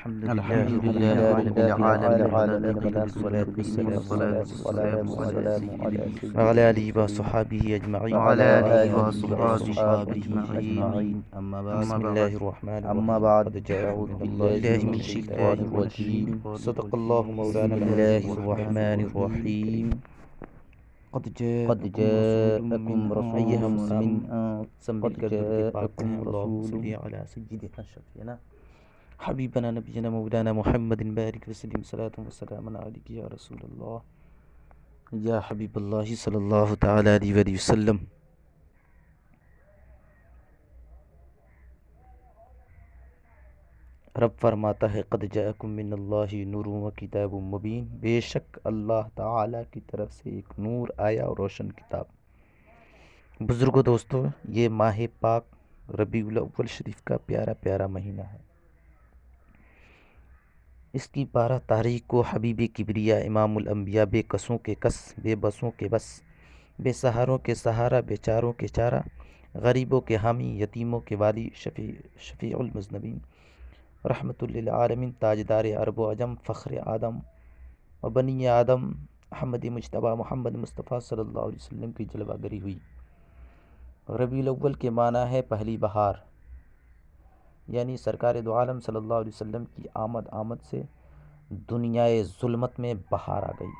الحمد الحمد لله رب لله رب العالمين العالمين والصلاة والصلاة والسلام والسلام على على سيدنا سيدنا وعلى آله وصحابه أجمعين وعلى آله وصحبه أجمعين بسم الله الرحمن أما الرحيم بعد قد جاءكم أعوذ من بالله الله من من الشيطان الشيطان الرجيم الرجيم صدق الله بسم مولانا الله العظيم الرحمن الرحيم قد قد جاءكم رسول من جاءكم رسول أنفسكم من سب مل قد کر درود پاک جاءكم پڑھیں اللہم رسول صلی علی سیدنا شفیعنا حبیبنا نبینا مولانا محمد بارک وسلم صلاۃ وسلام علیک یا رسول اللہ یا حبیب اللہ صلی اللہ تعالی علیہ وآلہ وسلم۔ رب فرماتا ہے قد جاءکم من اللہ نور و کتاب مبین، بے شک اللہ تعالی کی طرف سے ایک نور آیا اور روشن کتاب۔ بزرگوں دوستو، یہ ماہ پاک ربیع الاول شریف کا پیارا پیارا مہینہ ہے۔ اس کی 12 تاریخ کو حبیب کبریا امام الانبیاء بے کسوں کے کس، بے بسوں کے بس، بے سہاروں کے سہارا، بے چاروں کے چارہ، غریبوں کے حامی، یتیموں کے والی، شفیع المذنبین، رحمت للعالمین، تاجدار عرب و عجم، فخر آدم و بنی آدم، احمد مجتبی محمد مصطفیٰ صلی اللہ علیہ وسلم کی جلوہ گری ہوئی۔ ربیع الاول کے معنی ہے پہلی بہار، یعنی سرکار دو عالم صلی اللہ علیہ وسلم کی آمد سے دنیائے ظلمت میں بہار آ گئی،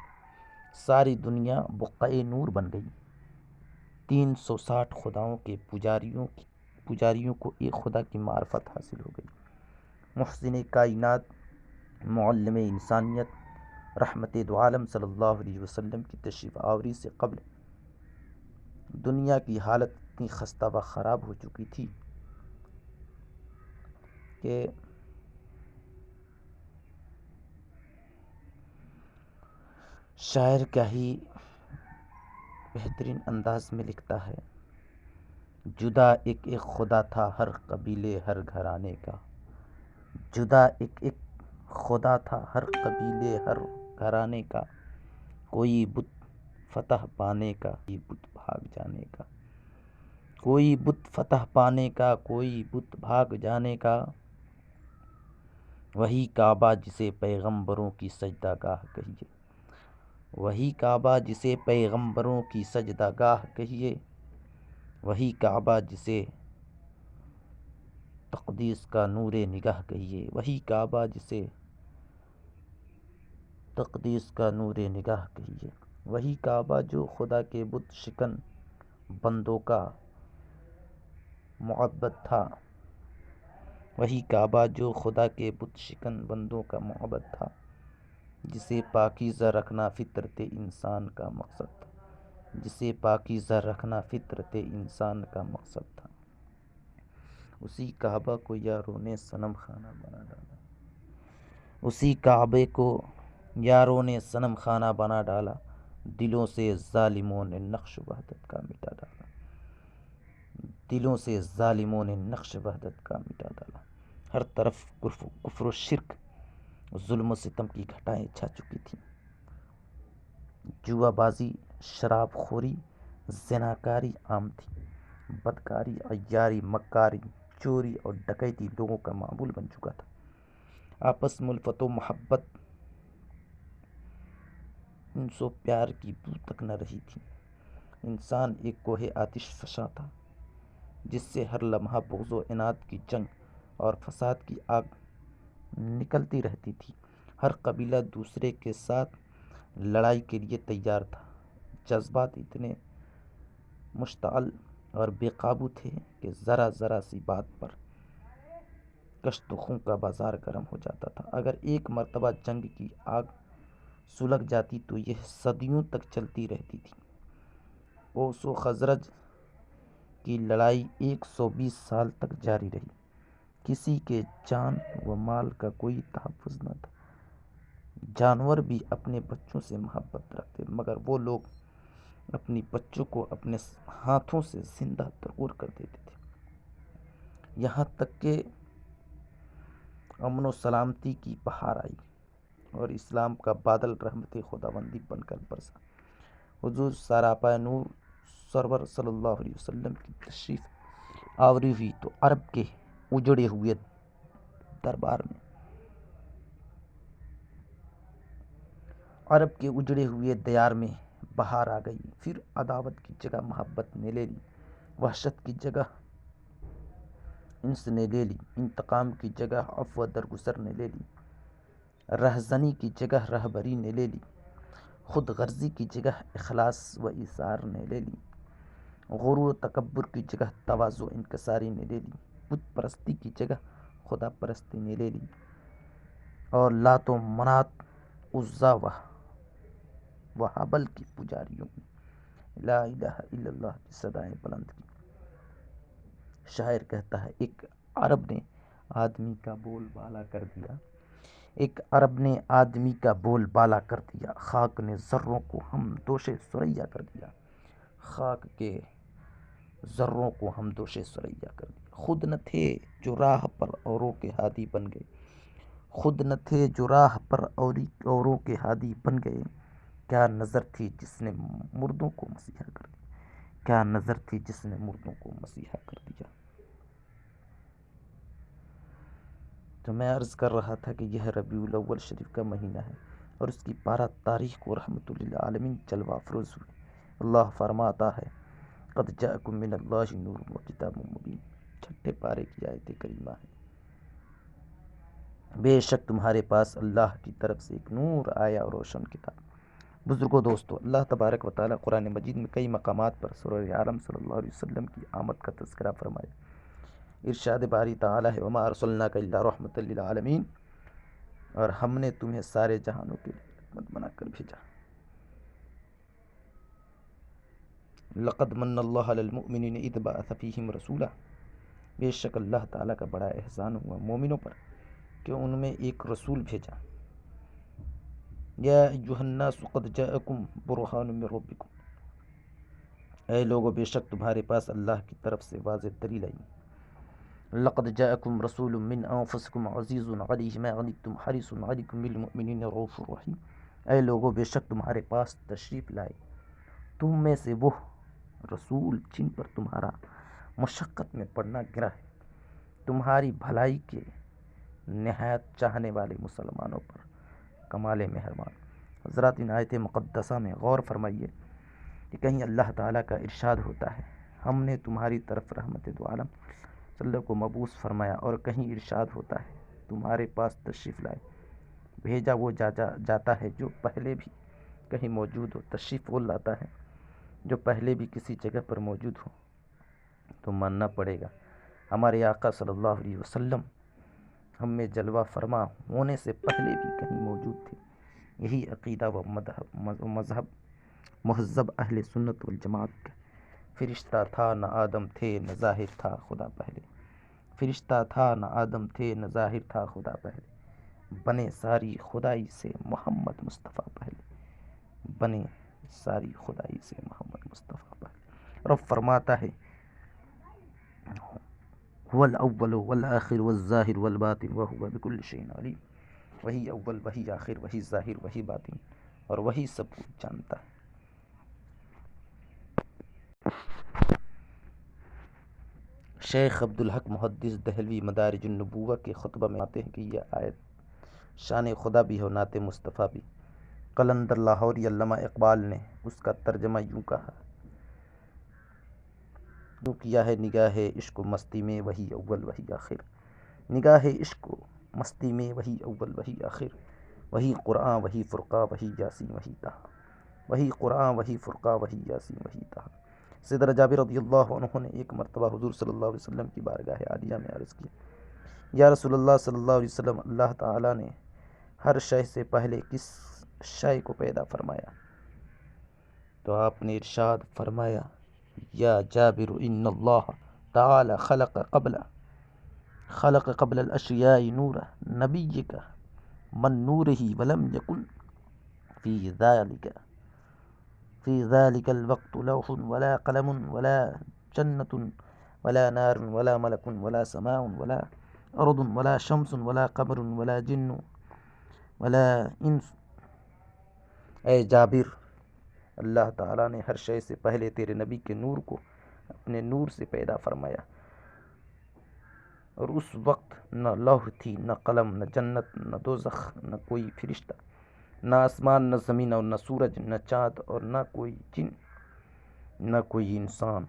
ساری دنیا بقعۂ نور بن گئی۔ 360 خداؤں کے پجاریوں کو ایک خدا کی معرفت حاصل ہو گئی۔ محسن کائنات، معلم انسانیت، رحمت دو عالم صلی اللہ علیہ وسلم کی تشریف آوری سے قبل دنیا کی حالت اتنی خستہ و خراب ہو چکی تھی کہ شاعر کیا ہی بہترین انداز میں لکھتا ہے، جدا ایک ایک خدا تھا ہر قبیلے ہر گھرانے کا، جدا ایک ایک خدا تھا ہر قبیلے ہر گھرانے کا، کوئی بت فتح پانے کا، کوئی بت بھاگ جانے کا، کوئی بت فتح پانے کا، کوئی بت بھاگ جانے کا، وہی کعبہ جسے پیغمبروں کی سجدہ گاہ کہیے، وہی کعبہ جسے پیغمبروں کی سجدہ گاہ کہیے، وہی کعبہ جسے تقدیس کا نور نگاہ کہیے، وہی کعبہ جسے تقدیس کا نور نگاہ کہیے، وہی کعبہ جو خدا کے بت شکن بندوں کا معبد تھا، وہی کعبہ جو خدا کے بت شکن بندوں کا معبد تھا، جسے پاکیزہ رکھنا فطرت انسان کا مقصد تھا، جسے پاکیزہ رکھنا فطرت انسان کا مقصد تھا۔ اسی کعبہ کو یاروں نے صنم خانہ بنا ڈالا، اسی کعبے کو یاروں نے صنم خانہ بنا ڈالا، دلوں سے ظالموں نے نقش وحدت کا مٹا ڈالا، دلوں سے ظالموں نے نقش وحدت کا مٹا ڈالا۔ ہر طرف کفر و شرک، ظلم و ستم کی گھٹائیں چھا چکی تھیں۔ جوا بازی، شراب خوری، زناکاری عام تھی، بدکاری، عیاری، مکاری، چوری اور ڈکیتی لوگوں کا معمول بن چکا تھا۔ آپس میں الفت و محبت، انس و پیار کی بو تک نہ رہی تھی۔ انسان ایک کوہ آتش فشاں تھا جس سے ہر لمحہ بغض و عناد کی جنگ اور فساد کی آگ نکلتی رہتی تھی۔ ہر قبیلہ دوسرے کے ساتھ لڑائی کے لیے تیار تھا۔ جذبات اتنے مشتعل اور بے قابو تھے کہ ذرا ذرا سی بات پر کشت و خوں کا بازار گرم ہو جاتا تھا۔ اگر ایک مرتبہ جنگ کی آگ سلگ جاتی تو یہ صدیوں تک چلتی رہتی تھی۔ اوس و خزرج کی لڑائی 120 سال تک جاری رہی۔ کسی کے جان و مال کا کوئی تحفظ نہ تھا۔ جانور بھی اپنے بچوں سے محبت رکھتے، مگر وہ لوگ اپنی بچوں کو اپنے ہاتھوں سے زندہ ترور کر دیتے تھے۔ یہاں تک کہ امن و سلامتی کی بہار آئی اور اسلام کا بادل رحمت خداوندی بن کر برسا۔ حضور سراپا نور سرور صلی اللہ علیہ وسلم کی تشریف آوری ہوئی تو عرب کے اجڑے ہوئے دربار میں عرب کے اجڑے ہوئے دیار میں بہار آ گئی، پھر عداوت کی جگہ محبت نے لے لی، وحشت کی جگہ انس نے لے لی، انتقام کی جگہ عفو درگزر نے لے لی، رہزنی کی جگہ رہبری نے لے لی، خود غرضی کی جگہ اخلاص و ایثار نے لے لی، غرور و تکبر کی جگہ تواضع و انکساری نے لے لی، بت پرستی کی جگہ خدا پرستی نے لے لی، اور لات و منات عزا و حبل کی پجاریوں نے لا الہ الا اللہ کی صدائیں بلند کی۔ شاعر کہتا ہے ایک عرب نے آدمی کا بول بالا کر دیا، ایک عرب نے آدمی کا بول بالا کر دیا، خاک نے ذروں کو ہم دوش ثریا کر دیا، خاک کے ذروں کو ہم دوش ثریا کر دیا۔ خود نہ تھے جو راہ پر اوروں کے ہادی بن گئے، خود نہ تھے جو راہ پر اوروں کے ہادی بن گئے، کیا نظر تھی جس نے مردوں کو مسیحا کر دیا، کیا نظر تھی جس نے مردوں کو مسیحا کر دیا۔ تو میں عرض کر رہا تھا کہ یہ ربیع الاول شریف کا مہینہ ہے اور اس کی 12 تاریخ کو رحمت للعالمین جلوہ افروز ہوئے۔ اللہ فرماتا ہے قد جاءکم من اللہ نور و کتاب مبین، 6 پارے کی آیت کریمہ ہے۔ بے شک تمہارے پاس اللہ کی طرف سے ایک نور آیا اور روشن کتاب۔ بزرگوں دوستو، اللہ تبارک و تعالیٰ قرآن مجید میں کئی مقامات پر سرور عالم صلی اللہ علیہ وسلم کی آمد کا تذکرہ فرمایا۔ ارشاد باری تعالیٰ ہے وما ارسلناک الا رحمۃ للعالمین، اور ہم نے تمہیں سارے جہانوں کے لیے رحمت بنا کر بھیجا۔ لقد من اللہ علی المؤمنین اذ بعث فیہم رسولا، بے شک اللہ تعالیٰ کا بڑا احسان ہوا مومنوں پر کہ ان میں ایک رسول بھیجا۔ یا ایھا الناس قد جاءکم برہان من ربکم، اے لوگو بے شک تمہارے پاس اللہ کی طرف سے واضح دلیل آئی۔ لقد جاءکم رسول من انفسکم عزیز علیہ ما عنتم حریص علیکم بالمؤمنین رؤوف رحیم، اے لوگو بے شک تمہارے پاس تشریف لائے تم میں سے وہ رسول جن پر تمہارا مشقت میں پڑنا گرا ہے، تمہاری بھلائی کے نہایت چاہنے والے مسلمانوں پر کمال مہربان۔ حضرات ان آیت مقدسہ میں غور فرمائیے کہ کہیں اللہ تعالیٰ کا ارشاد ہوتا ہے ہم نے تمہاری طرف رحمت دو عالم صلی اللہ کو مبعوث فرمایا، اور کہیں ارشاد ہوتا ہے تمہارے پاس تشریف لائے، بھیجا وہ جاتا ہے جو پہلے بھی کہیں موجود ہو، تشریف وہ لاتا ہے جو پہلے بھی کسی جگہ پر موجود ہو، تو ماننا پڑے گا ہمارے آقا صلی اللہ علیہ وسلم ہم میں جلوہ فرما ہونے سے پہلے بھی کہیں موجود تھے۔ یہی عقیدہ و مذہب مہذب اہل سنت والجماعت کا۔ فرشتہ تھا نہ آدم تھے نہ ظاہر تھا خدا پہلے، فرشتہ تھا نہ آدم تھے نہ ظاہر تھا خدا پہلے، بنے ساری خدائی سے محمد مصطفیٰ پہلے، بنے ساری خدائی سے محمد مصطفیٰ پہلے۔ رب فرماتا ہے هو الاول والآخر والظاہر والباطن وهو بكل شيء علیم، وہی اول وہی آخر وہی ظاہر وہی باطن اور وہی سب کچھ جانتا ہے۔ شیخ عبدالحق محدث دہلوی مدارج النبوہ کے خطبہ میں آتے ہیں کہ یہ آیت شان خدا بھی ہے اور نعت مصطفیٰ بھی۔ قلندر لاہوری علامہ اقبال نے اس کا ترجمہ یوں کہا، یوں کیا ہے نگاہ عشق و مستی میں وہی اول وہی آخر، نگاہ عشق و مستی میں وہی اول وہی آخر، وہی قرآن وہی فرقہ وہی یاسین وہی طہ، وہی قرآن وہی فرقہ وہی یاسین وہی طہ۔ سیدنا جابر رضی اللہ عنہ نے ایک مرتبہ حضور صلی اللہ علیہ وسلم کی بارگاہ عالیہ میں عرض کیا، یا رسول اللہ صلی اللہ علیہ وسلم، اللہ تعالیٰ نے ہر شے سے پہلے کس شے کو پیدا فرمایا؟ تو آپ نے ارشاد فرمایا، یا جابر ان اللہ تعالی خلق قبل الاشیاء نورا نبیک من نورہ ولم یکن فی ذلک الوقت لوح ولا قلم ولا جنت ولا نار ولا ملک ولا سماء ولا ارض ولا شمس ولا قمر ولا جن ولا انس۔ اے جابر، اللہ تعالیٰ نے ہر شے سے پہلے تیرے نبی کے نور کو اپنے نور سے پیدا فرمایا، اور اس وقت نہ لوح تھی نہ قلم نہ جنت نہ دوزخ نہ کوئی فرشتہ نہ آسمان، نہ زمین، اور نہ سورج، نہ چاند، اور نہ کوئی جن، نہ کوئی انسان۔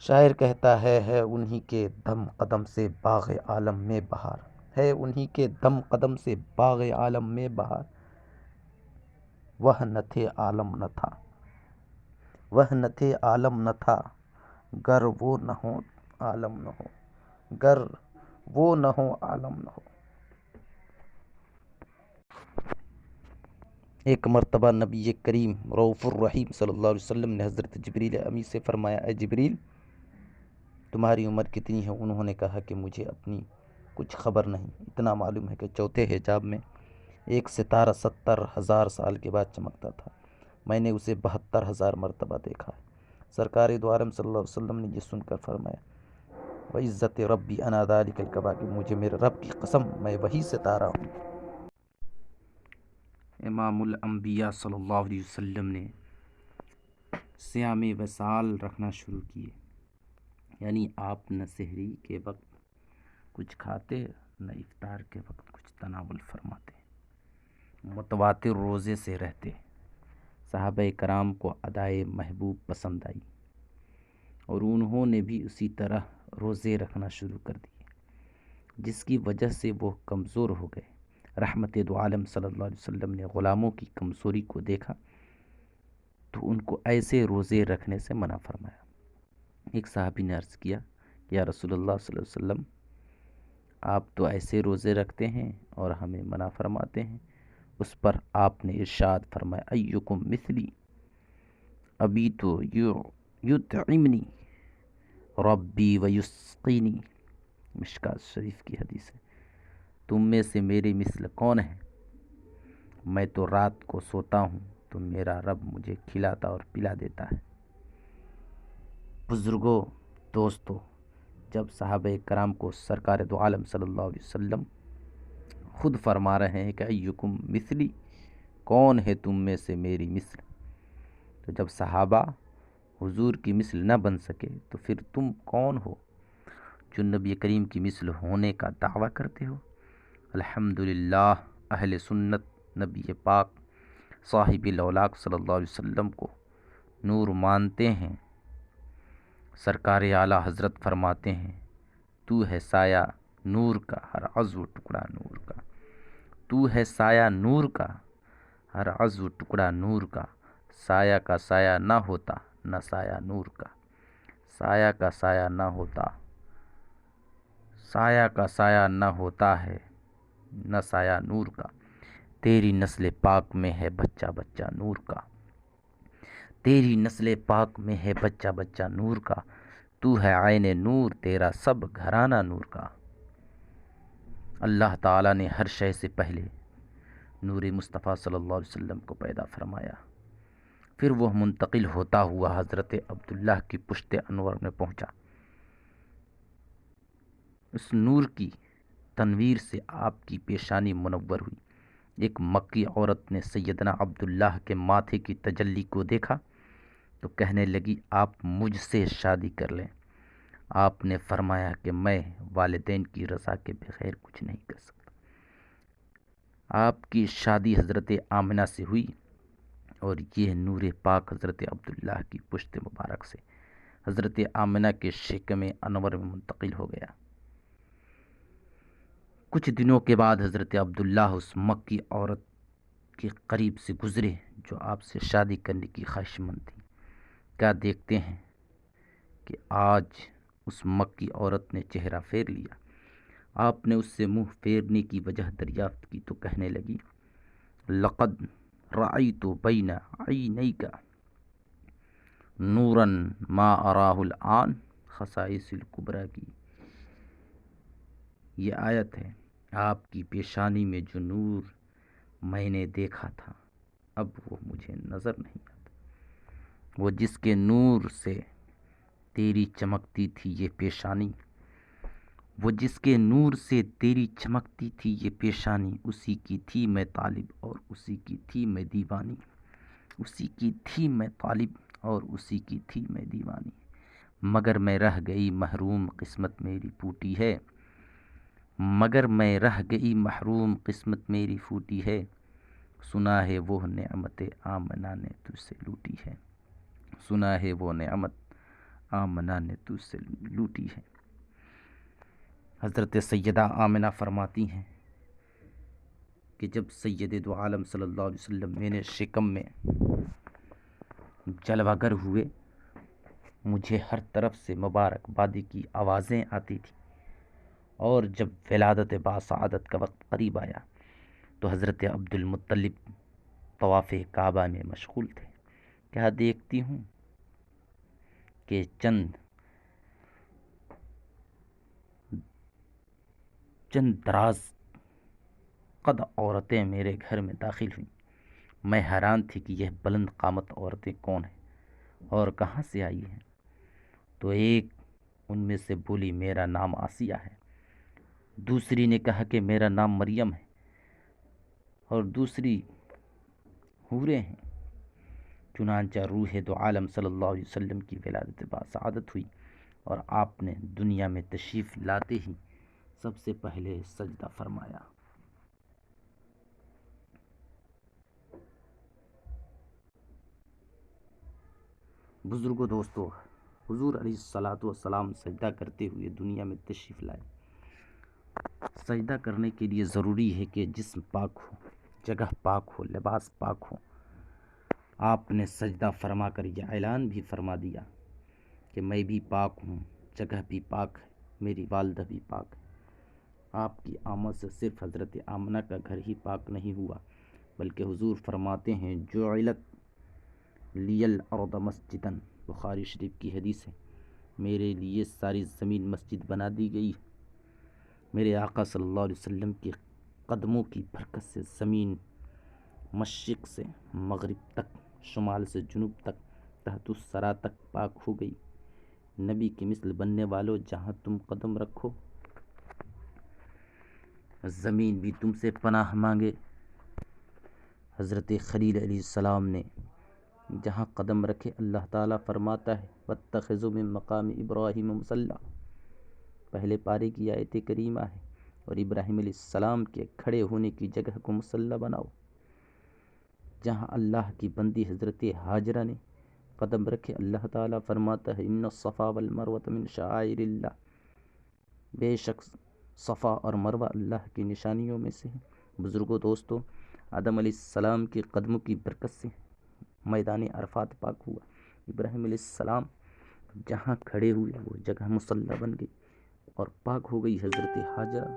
شاعر کہتا ہے انہی کے دم قدم سے باغ عالم میں بہار، ہے انہی کے دم قدم سے باغ عالم میں بہار۔ وہ نہ تھے عالم نہ تھا، وہ نہ تھے عالم نہ تھا، گر وہ نہ ہو عالم نہ ہو، گر وہ نہ ہو عالم نہ ہو۔ ایک مرتبہ نبی کریم رؤوف الرحیم صلی اللہ علیہ وسلم نے حضرت جبریل امی سے فرمایا، اے جبریل، تمہاری عمر کتنی ہے؟ انہوں نے کہا کہ مجھے اپنی کچھ خبر نہیں، اتنا معلوم ہے کہ چوتھے حجاب میں ایک ستارہ 70,000 سال کے بعد چمکتا تھا، میں نے اسے 72,000 مرتبہ دیکھا ہے۔ سرکار دو عالم صلی اللہ علیہ وسلم نے یہ سن کر فرمایا، وعزت ربی انا ذالک الکباکب، مجھے میرے رب کی قسم میں وہی ستارہ ہوں۔ امام الانبیاء صلی اللہ علیہ وسلم نے صیام وصال رکھنا شروع کیے، یعنی آپ نہ سحری کے وقت کچھ کھاتے، نہ افطار کے وقت کچھ تناول فرماتے، متواتر روزے سے رہتے۔ صحابہ کرام کو ادائے محبوب پسند آئی اور انہوں نے بھی اسی طرح روزے رکھنا شروع کر دیے، جس کی وجہ سے وہ کمزور ہو گئے۔ رحمت دو عالم صلی اللہ علیہ وسلم نے غلاموں کی کمزوری کو دیکھا تو ان کو ایسے روزے رکھنے سے منع فرمایا۔ ایک صحابی نے عرض کیا کہ یا رسول اللہ صلی اللہ علیہ وسلم، آپ تو ایسے روزے رکھتے ہیں اور ہمیں منع فرماتے ہیں۔ اس پر آپ نے ارشاد فرمایا، ایکم مثلی ابی تو یطعمنی ربی ویسقینی، مشکوٰۃ شریف کی حدیث ہے۔ تم میں سے میرے مثل کون ہے؟ میں تو رات کو سوتا ہوں تو میرا رب مجھے کھلاتا اور پلا دیتا ہے۔ بزرگوں، دوستو، جب صحابہ کرام کو سرکار دو عالم صلی اللہ علیہ وسلم خود فرما رہے ہیں کہ ایکم مثلی، کون ہے تم میں سے میری مثل، تو جب صحابہ حضور کی مثل نہ بن سکے تو پھر تم کون ہو جو نبی کریم کی مثل ہونے کا دعویٰ کرتے ہو؟ الحمدللہ، اہل سنت نبی پاک صاحب الاولاق صلی اللہ علیہ وسلم کو نور مانتے ہیں۔ سرکار اعلیٰ حضرت فرماتے ہیں، تو ہے سایہ نور کا، ہر عضو ٹکڑا نور کا، تو ہے سایہ نور کا، ہر عضو ٹکڑا نور کا، سایہ کا سایہ نہ ہوتا نہ سایہ نور کا، سایہ کا سایہ نہ ہوتا، سایہ کا سایہ نہ ہوتا ہے نہ سایہ نور کا، تیری نسل پاک میں ہے بچہ بچہ نور کا، تیری نسل پاک میں ہے بچہ بچہ نور کا، تو ہے عین نور، تیرا سب گھرانہ نور کا۔ اللہ تعالیٰ نے ہر شے سے پہلے نور مصطفیٰ صلی اللہ علیہ وسلم کو پیدا فرمایا، پھر وہ منتقل ہوتا ہوا حضرت عبداللہ کی پشت انور میں پہنچا۔ اس نور کی تنویر سے آپ کی پیشانی منور ہوئی۔ ایک مکی عورت نے سیدنا عبداللہ کے ماتھے کی تجلی کو دیکھا تو کہنے لگی، آپ مجھ سے شادی کر لیں۔ آپ نے فرمایا کہ میں والدین کی رضا کے بغیر کچھ نہیں کر سکتا۔ آپ کی شادی حضرت آمنہ سے ہوئی اور یہ نور پاک حضرت عبداللہ کی پشت مبارک سے حضرت آمنہ کے شکم انور میں منتقل ہو گیا۔ کچھ دنوں کے بعد حضرت عبداللہ اس مکی عورت کے قریب سے گزرے جو آپ سے شادی کرنے کی خواہشمند تھی۔ کیا دیکھتے ہیں کہ آج اس مکی عورت نے چہرہ پھیر لیا۔ آپ نے اس سے منہ پھیرنے کی وجہ دریافت کی تو کہنے لگی، لقد رأیت بین عینیک نورا ما اراہ الآن، خصائص الکبریٰ کی یہ آیت ہے۔ آپ کی پیشانی میں جو نور میں نے دیکھا تھا اب وہ مجھے نظر نہیں آتا۔ وہ جس کے نور سے تیری چمکتی تھی یہ پیشانی، وہ جس کے نور سے تیری چمکتی تھی یہ پیشانی، اسی کی تھی میں طالب اور اسی کی تھی میں دیوانی، اسی کی تھی میں طالب اور اسی کی تھی میں دیوانی، مگر میں رہ گئی محروم، قسمت میری پوٹی ہے، مگر میں رہ گئی محروم، قسمت میری پھوٹی ہے، سنا ہے وہ نعمت آمنہ نے تجھ سے لوٹی ہے، سنا ہے وہ نعمت آمنہ نے تجھ سے لوٹی ہے۔ حضرت سیدہ آمنہ فرماتی ہیں کہ جب سید دو عالم صلی اللہ علیہ وسلم میرے شکم میں جلوہ گر ہوئے، مجھے ہر طرف سے مبارکبادی کی آوازیں آتی تھیں، اور جب ولادت باسعادت کا وقت قریب آیا تو حضرت عبد المطلب طواف کعبہ میں مشغول تھے۔ کیا دیکھتی ہوں کہ چند دراز قد عورتیں میرے گھر میں داخل ہوئیں۔ میں حیران تھی کہ یہ بلند قامت عورتیں کون ہیں اور کہاں سے آئی ہیں؟ تو ایک ان میں سے بولی، میرا نام آسیہ ہے۔ دوسری نے کہا کہ میرا نام مریم ہے، اور دوسری حوریں ہیں۔ چنانچہ روح دو عالم صلی اللہ علیہ وسلم کی ولادت باسعادت ہوئی، اور آپ نے دنیا میں تشریف لاتے ہی سب سے پہلے سجدہ فرمایا۔ بزرگوں، دوستو، حضور علیہ الصلاۃ والسلام سجدہ کرتے ہوئے دنیا میں تشریف لائے۔ سجدہ کرنے کے لیے ضروری ہے کہ جسم پاک ہو، جگہ پاک ہو، لباس پاک ہو۔ آپ نے سجدہ فرما کر یہ اعلان بھی فرما دیا کہ میں بھی پاک ہوں، جگہ بھی پاک ہے، میری والدہ بھی پاک ہے۔ آپ کی آمد سے صرف حضرت آمنہ کا گھر ہی پاک نہیں ہوا، بلکہ حضور فرماتے ہیں، جعلت لی الارض مسجدا، بخاری شریف کی حدیث ہے، میرے لیے ساری زمین مسجد بنا دی گئی ہے۔ میرے آقا صلی اللہ علیہ وسلم کے قدموں کی برکت سے زمین مشرق سے مغرب تک، شمال سے جنوب تک، تحت الثری تک پاک ہو گئی۔ نبی کی مثل بننے والوں، جہاں تم قدم رکھو زمین بھی تم سے پناہ مانگے۔ حضرت خلیل علیہ السلام نے جہاں قدم رکھے، اللہ تعالیٰ فرماتا ہے، وَاتَّخِذُوا مِن مَّقَامِ إِبْرَاهِيمَ مُصَلًّى، پہلے پارے کی آیت کریمہ ہے، اور ابراہیم علیہ السلام کے کھڑے ہونے کی جگہ کو مصلی بناؤ۔ جہاں اللہ کی بندی حضرت ہاجرہ نے قدم رکھے، اللہ تعالیٰ فرماتا ہے، ان الصفا والمروۃ من شعائر اللہ، بے شک صفا اور مروہ اللہ کی نشانیوں میں سے ہے۔ بزرگوں، دوستوں، آدم علیہ السلام کے قدموں کی برکت سے میدان عرفات پاک ہوا۔ ابراہیم علیہ السلام جہاں کھڑے ہوئے وہ جگہ مصلی بن گئی اور پاک ہو گئی۔ حضرت ہاجرہ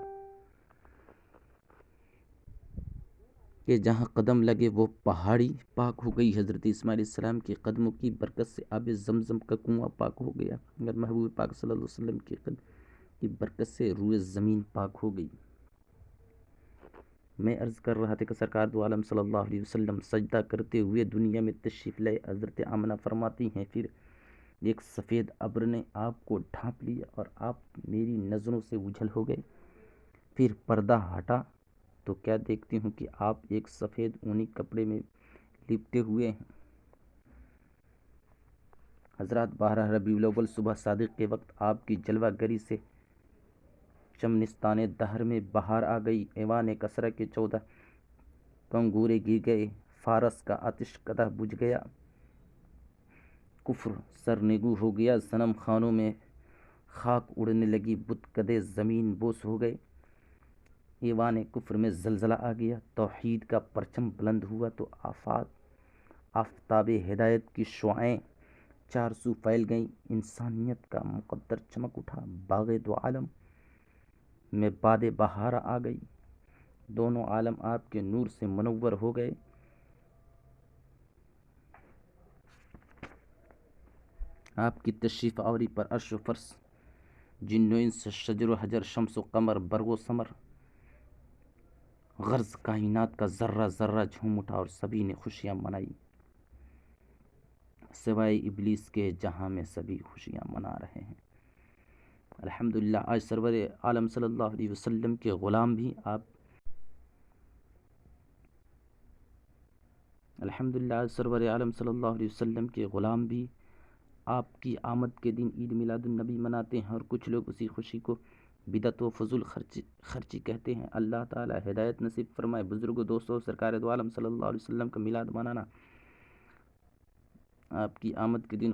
کہ جہاں قدم لگے وہ پہاڑی پاک ہو گئی۔ حضرت اسماعیل علیہ السلام کے قدموں کی برکت سے آب زمزم کا کنواں پاک ہو گیا، اور محبوب پاک صلی اللہ علیہ وسلم کے قدم کی برکت سے روئے زمین پاک ہو گئی۔ میں عرض کر رہا تھا کہ سرکار دو عالم صلی اللہ علیہ وسلم سجدہ کرتے ہوئے دنیا میں تشریف لائے۔ حضرت آمنہ فرماتی ہیں، پھر ایک سفید ابر نے آپ کو ڈھانپ لیا اور آپ میری نظروں سے اوجھل ہو گئے۔ پھر پردہ ہٹا تو کیا دیکھتی ہوں کہ آپ ایک سفید اونی کپڑے میں لپٹے ہوئے ہیں۔ حضرات، 12 ربیع الاول صبح صادق کے وقت آپ کی جلوہ گری سے چمنستان دہر میں بہار آ گئی۔ ایوان کسرا کے 14 کنگورے گر گئے، فارس کا آتش کدہ بجھ گیا، کفر سرنگو ہو گیا، صنم خانوں میں خاک اڑنے لگی، بت کدے زمین بوس ہو گئے۔ ایوان کفر میں زلزلہ آ گیا، توحید کا پرچم بلند ہوا تو آفتاب ہدایت کی شعاعیں چار سو پھیل گئیں، انسانیت کا مقدر چمک اٹھا، باغ دو عالم میں باد بہار آ گئی، دونوں عالم آپ کے نور سے منور ہو گئے۔ آپ کی تشریف آوری پر عرش و فرش، جن و انس، شجر و حجر، شمس و قمر، برگ و ثمر، غرض کائنات کا ذرہ ذرہ جھوم اٹھا اور سبھی نے خوشیاں منائی، سوائے ابلیس کے جہاں میں سبھی خوشیاں منا رہے ہیں۔ الحمدللہ، آج سرور عالم صلی اللہ علیہ وسلم کے غلام بھی آپ کی آمد کے دن عید میلاد النبی مناتے ہیں، اور کچھ لوگ اسی خوشی کو بدعت و فضول خرچی کہتے ہیں۔ اللہ تعالیٰ ہدایت نصیب فرمائے۔ بزرگوں، دوستوں، سرکار دو عالم صلی اللہ علیہ وسلم کا میلاد منانا آپ کی آمد کے دن